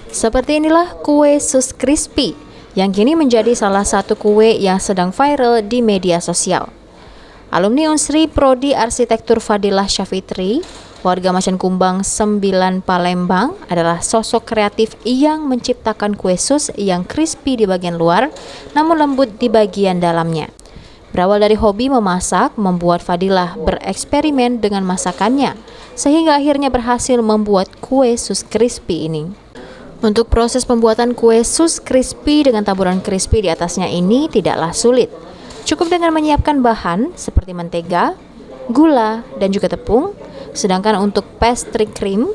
Seperti inilah kue sus crispy yang kini menjadi salah satu kue yang sedang viral di media sosial. Alumni Unsri Prodi Arsitektur Fadilah Syafitri, warga Macan Kumbang 9 Palembang, adalah sosok kreatif yang menciptakan kue sus yang crispy di bagian luar namun lembut di bagian dalamnya. Berawal dari hobi memasak, membuat Fadilah bereksperimen dengan masakannya, sehingga akhirnya berhasil membuat kue sus crispy ini. Untuk proses pembuatan kue sus crispy dengan taburan crispy di atasnya ini tidaklah sulit. Cukup dengan menyiapkan bahan seperti mentega, gula, dan juga tepung. Sedangkan untuk pastry cream,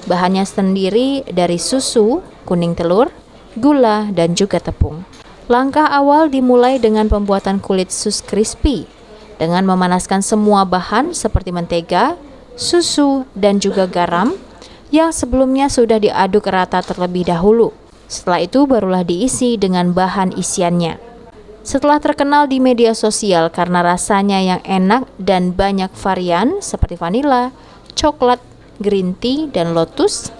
bahannya sendiri dari susu, kuning telur, gula, dan juga tepung. Langkah awal dimulai dengan pembuatan kulit sus crispy dengan memanaskan semua bahan seperti mentega, susu, dan juga garam yang sebelumnya sudah diaduk rata terlebih dahulu. Setelah itu barulah diisi dengan bahan isiannya. Setelah terkenal di media sosial karena rasanya yang enak dan banyak varian seperti vanila, coklat, green tea, dan lotus,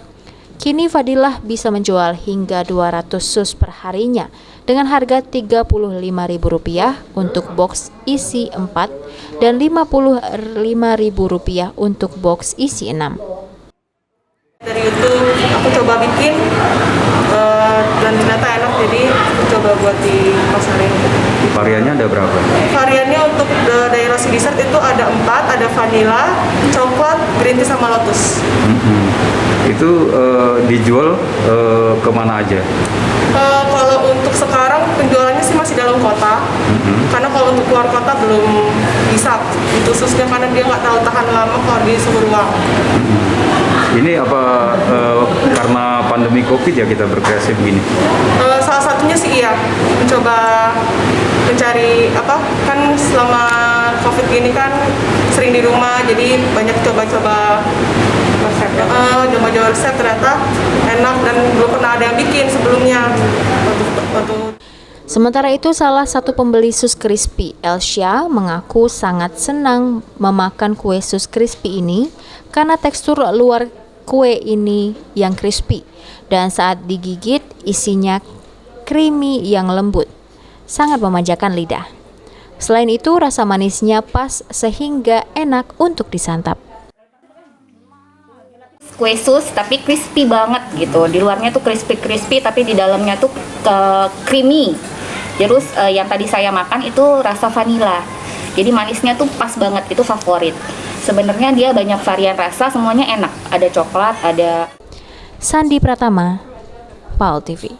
kini Fadilah bisa menjual hingga 200 sus per harinya dengan harga Rp35.000 untuk box isi 4 dan Rp55.000 untuk box isi 6. Dari YouTube aku coba bikin dan ternyata enak, jadi coba buat dipasarin. Variannya ada berapa? Variannya untuk dari rasa dessert itu ada 4, ada vanilla, coklat, green tea, sama lotus. Itu dijual kemana aja? Kalau untuk sekarang penjualannya sih masih dalam kota, karena kalau untuk keluar kota belum bisa, itu khususnya karena dia nggak tahu tahan lama kalau di suhu ruang. Ini apa karena pandemi COVID ya kita berkreasi begini? Salah satunya sih iya, mencoba mencari kan selama COVID gini kan sering di rumah, jadi banyak coba-coba resep. Coba-coba resep ternyata enak dan belum pernah ada yang bikin sebelumnya. Sementara itu, salah satu pembeli sus crispy, Elsya, mengaku sangat senang memakan kue sus crispy ini karena tekstur luar kue ini yang crispy dan saat digigit isinya creamy yang lembut, sangat memanjakan lidah. Selain itu, rasa manisnya pas sehingga enak untuk disantap. Kue sus tapi crispy banget gitu. Di luarnya tuh crispy tapi di dalamnya tuh creamy. Terus yang tadi saya makan itu rasa vanila. Jadi manisnya tuh pas banget, itu favorit. Sebenarnya dia banyak varian rasa, semuanya enak. Ada coklat, ada. Sandi Pratama, PAL TV.